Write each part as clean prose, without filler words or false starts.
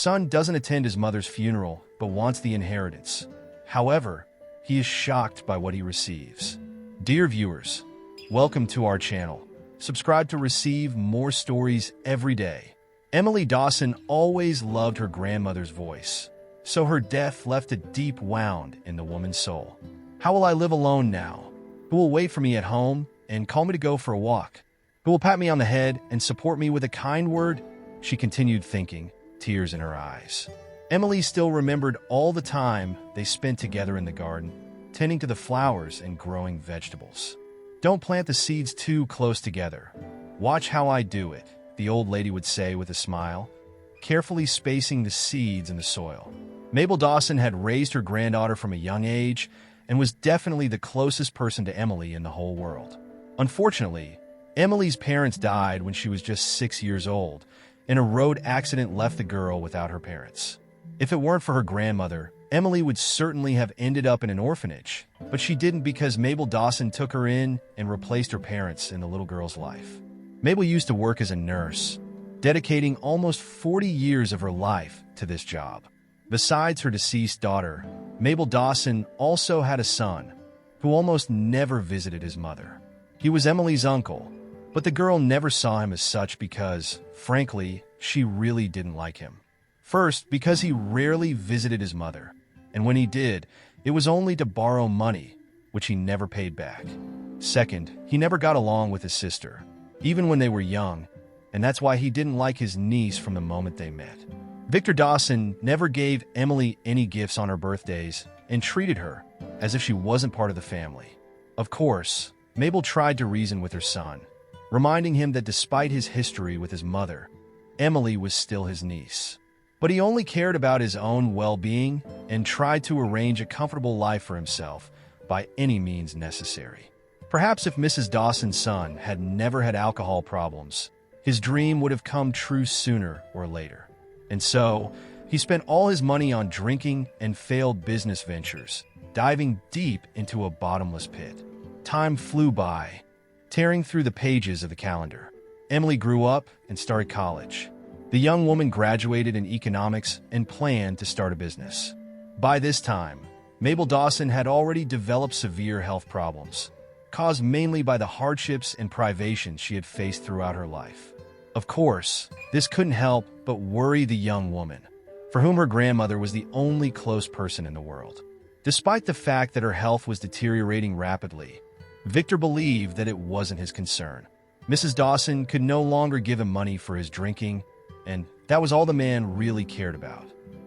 son doesn't attend his mother's funeral but wants the inheritance. However, he is shocked by what he receives. Dear viewers, welcome to our channel. Subscribe to receive more stories every day. Emily Dawson always loved her grandmother's voice, so her death left a deep wound in the woman's soul. How will I live alone now? Who will wait for me at home and call me to go for a walk? Who will pat me on the head and support me with a kind word? She continued thinking, tears in her eyes. Emily still remembered all the time they spent together in the garden, tending to the flowers and growing vegetables. Don't plant the seeds too close together. Watch how I do it, the old lady would say with a smile, carefully spacing the seeds in the soil. Mabel Dawson had raised her granddaughter from a young age and was definitely the closest person to Emily in the whole world. Unfortunately, Emily's parents died when she was just 6 years old, and a road accident left the girl without her parents. If it weren't for her grandmother, Emily would certainly have ended up in an orphanage, but she didn't because Mabel Dawson took her in and replaced her parents in the little girl's life. Mabel used to work as a nurse, dedicating almost 40 years of her life to this job. Besides her deceased daughter, Mabel Dawson also had a son who almost never visited his mother. He was Emily's uncle, but the girl never saw him as such because, frankly, she really didn't like him. First, because he rarely visited his mother, and when he did, it was only to borrow money, which he never paid back. Second, he never got along with his sister, even when they were young, and that's why he didn't like his niece from the moment they met. Victor Dawson never gave Emily any gifts on her birthdays and treated her as if she wasn't part of the family. Of course, Mabel tried to reason with her son, reminding him that despite his history with his mother, Emily was still his niece. But he only cared about his own well-being and tried to arrange a comfortable life for himself by any means necessary. Perhaps if Mrs. Dawson's son had never had alcohol problems, his dream would have come true sooner or later. And so, he spent all his money on drinking and failed business ventures, diving deep into a bottomless pit. Time flew by, tearing through the pages of the calendar. Emily grew up and started college. The young woman graduated in economics and planned to start a business. By this time, Mabel Dawson had already developed severe health problems, caused mainly by the hardships and privations she had faced throughout her life. Of course, this couldn't help but worry the young woman, for whom her grandmother was the only close person in the world. Despite the fact that her health was deteriorating rapidly, Victor believed that it wasn't his concern. Mrs. Dawson could no longer give him money for his drinking, and that was all the man really cared about.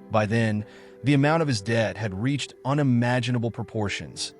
By then, the amount of his debt had reached unimaginable proportions,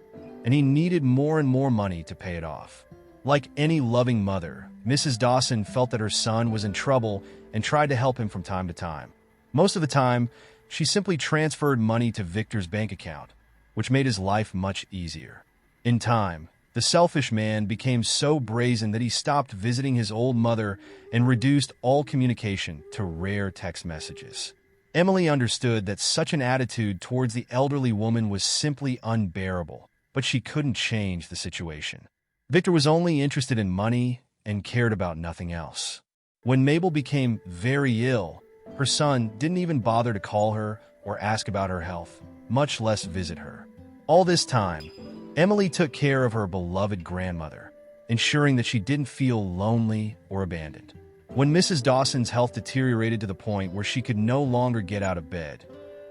and he needed more and more money to pay it off. Like any loving mother, Mrs. Dawson felt that her son was in trouble and tried to help him from time to time. Most of the time, she simply transferred money to Victor's bank account, which made his life much easier. In time, the selfish man became so brazen that he stopped visiting his old mother and reduced all communication to rare text messages. Emily understood that such an attitude towards the elderly woman was simply unbearable, but she couldn't change the situation. Victor was only interested in money and cared about nothing else. When Mabel became very ill, her son didn't even bother to call her or ask about her health, much less visit her. All this time, Emily took care of her beloved grandmother, ensuring that she didn't feel lonely or abandoned. When Mrs. Dawson's health deteriorated to the point where she could no longer get out of bed,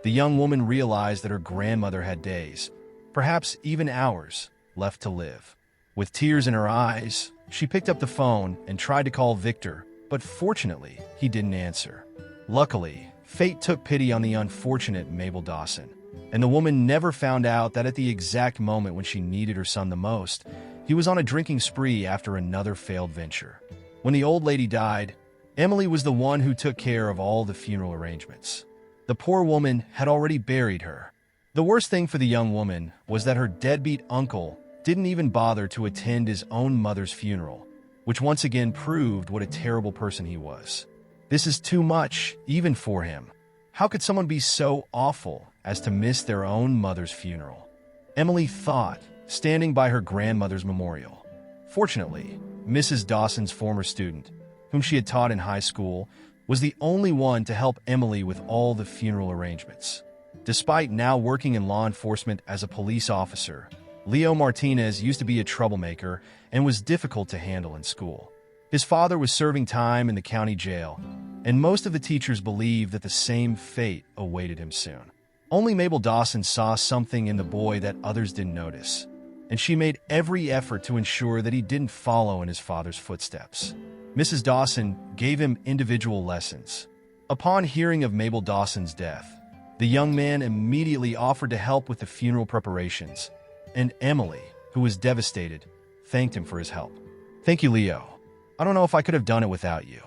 the young woman realized that her grandmother had days, perhaps even hours, left to live. With tears in her eyes, she picked up the phone and tried to call Victor, but fortunately, he didn't answer. Luckily, fate took pity on the unfortunate Mabel Dawson, and the woman never found out that at the exact moment when she needed her son the most, he was on a drinking spree after another failed venture. When the old lady died, Emily was the one who took care of all the funeral arrangements. The poor woman had already buried her. The worst thing for the young woman was that her deadbeat uncle didn't even bother to attend his own mother's funeral, which once again proved what a terrible person he was. This is too much, even for him. How could someone be so awful as to miss their own mother's funeral? Emily thought, standing by her grandmother's memorial. Fortunately, Mrs. Dawson's former student, whom she had taught in high school, was the only one to help Emily with all the funeral arrangements. Despite now working in law enforcement as a police officer, Leo Martinez used to be a troublemaker and was difficult to handle in school. His father was serving time in the county jail, and most of the teachers believed that the same fate awaited him soon. Only Mabel Dawson saw something in the boy that others didn't notice, and she made every effort to ensure that he didn't follow in his father's footsteps. Mrs. Dawson gave him individual lessons. Upon hearing of Mabel Dawson's death, the young man immediately offered to help with the funeral preparations, and Emily, who was devastated, thanked him for his help. "Thank you, Leo. I don't know if I could have done it without you."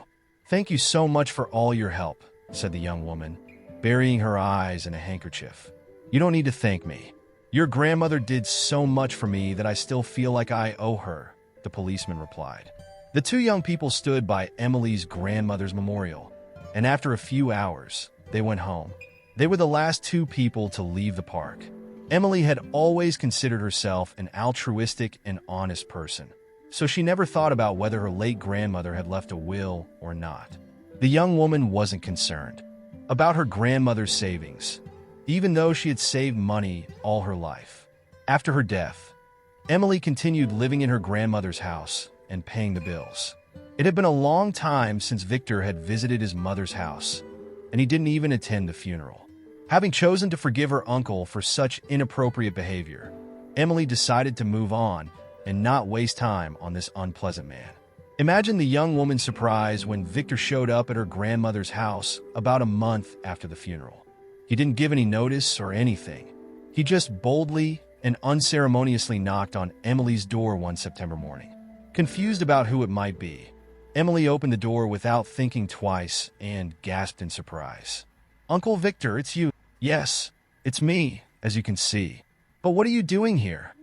"Thank you so much for all your help," said the young woman, burying her eyes in a handkerchief. "You don't need to thank me. Your grandmother did so much for me that I still feel like I owe her," the policeman replied. The two young people stood by Emily's grandmother's memorial, and after a few hours, they went home. They were the last two people to leave the park. Emily had always considered herself an altruistic and honest person, so she never thought about whether her late grandmother had left a will or not. The young woman wasn't concerned about her grandmother's savings, even though she had saved money all her life. After her death, Emily continued living in her grandmother's house and paying the bills. It had been a long time since Victor had visited his mother's house, and he didn't even attend the funeral. Having chosen to forgive her uncle for such inappropriate behavior, Emily decided to move on and not waste time on this unpleasant man. Imagine the young woman's surprise when Victor showed up at her grandmother's house about a month after the funeral. He didn't give any notice or anything. He just boldly and unceremoniously knocked on Emily's door one September morning. Confused about who it might be, Emily opened the door without thinking twice and gasped in surprise. "Uncle Victor, it's you." "Yes, it's me, as you can see. But what are you doing here?"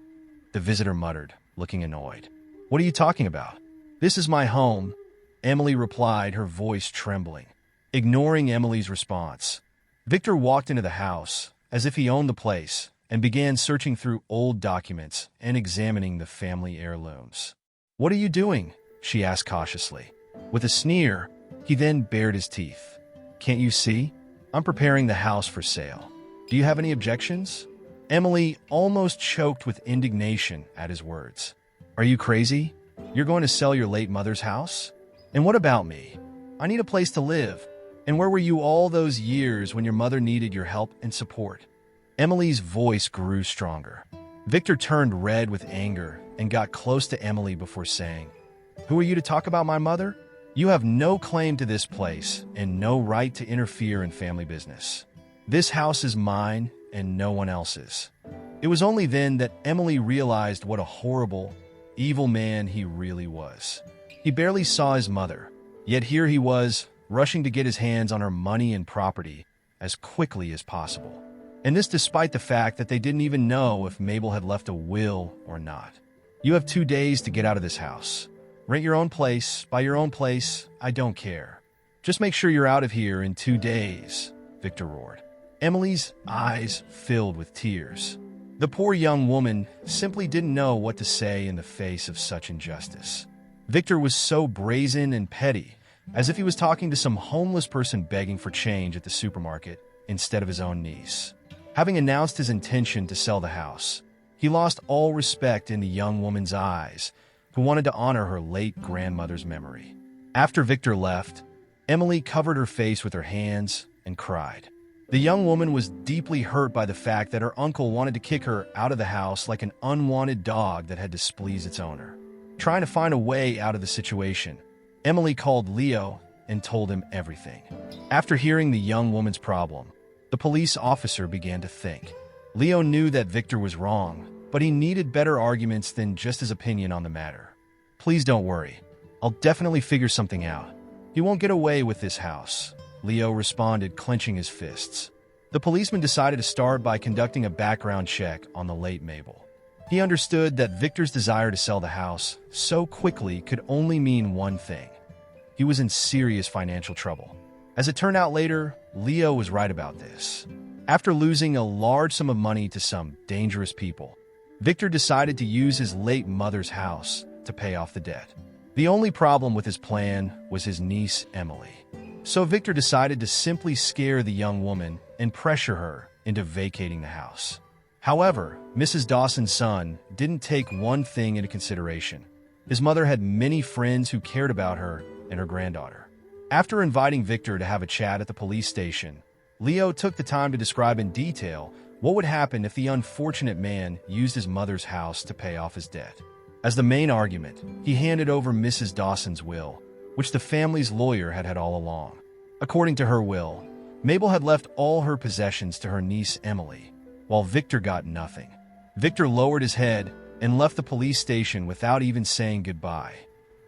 the visitor muttered, looking annoyed. "What are you talking about?" "This is my home," Emily replied, her voice trembling. Ignoring Emily's response, Victor walked into the house as if he owned the place and began searching through old documents and examining the family heirlooms. "What are you doing?" she asked cautiously. With a sneer, he then bared his teeth. "Can't you see? I'm preparing the house for sale. Do you have any objections?" Emily almost choked with indignation at his words. "Are you crazy? You're going to sell your late mother's house? And what about me? I need a place to live. And where were you all those years when your mother needed your help and support?" Emily's voice grew stronger. Victor turned red with anger and got close to Emily before saying, "Who are you to talk about my mother? You have no claim to this place and no right to interfere in family business. This house is mine and no one else's." It was only then that Emily realized what a horrible, evil man he really was. He barely saw his mother, yet here he was, rushing to get his hands on her money and property as quickly as possible. And this despite the fact that they didn't even know if Mabel had left a will or not. "You have 2 days to get out of this house. Rent your own place, buy your own place, I don't care. Just make sure you're out of here in 2 days, Victor roared. Emily's eyes filled with tears. The poor young woman simply didn't know what to say in the face of such injustice. Victor was so brazen and petty, as if he was talking to some homeless person begging for change at the supermarket instead of his own niece. Having announced his intention to sell the house, he lost all respect in the young woman's eyes, who wanted to honor her late grandmother's memory. After Victor left, Emily covered her face with her hands and cried. The young woman was deeply hurt by the fact that her uncle wanted to kick her out of the house like an unwanted dog that had displeased its owner. Trying to find a way out of the situation, Emily called Leo and told him everything. After hearing the young woman's problem, the police officer began to think. Leo knew that Victor was wrong, but he needed better arguments than just his opinion on the matter. "Please don't worry. I'll definitely figure something out. He won't get away with this house," Leo responded, clenching his fists. The policeman decided to start by conducting a background check on the late Mabel. He understood that Victor's desire to sell the house so quickly could only mean one thing. He was in serious financial trouble. As it turned out later, Leo was right about this. After losing a large sum of money to some dangerous people, Victor decided to use his late mother's house to pay off the debt. The only problem with his plan was his niece, Emily. So Victor decided to simply scare the young woman and pressure her into vacating the house. However, Mrs. Dawson's son didn't take one thing into consideration. His mother had many friends who cared about her and her granddaughter. After inviting Victor to have a chat at the police station, Leo took the time to describe in detail what would happen if the unfortunate man used his mother's house to pay off his debt. As the main argument, he handed over Mrs. Dawson's will, which the family's lawyer had had all along. According to her will, Mabel had left all her possessions to her niece Emily, while Victor got nothing. Victor lowered his head and left the police station without even saying goodbye.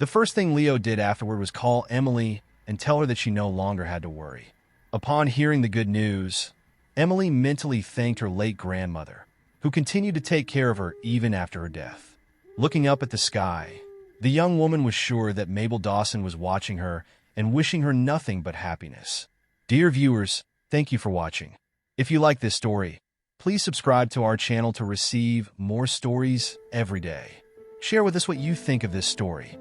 The first thing Leo did afterward was call Emily and tell her that she no longer had to worry. Upon hearing the good news, Emily mentally thanked her late grandmother, who continued to take care of her even after her death. Looking up at the sky, the young woman was sure that Mabel Dawson was watching her and wishing her nothing but happiness. Dear viewers, thank you for watching. If you like this story, please subscribe to our channel to receive more stories every day. Share with us what you think of this story.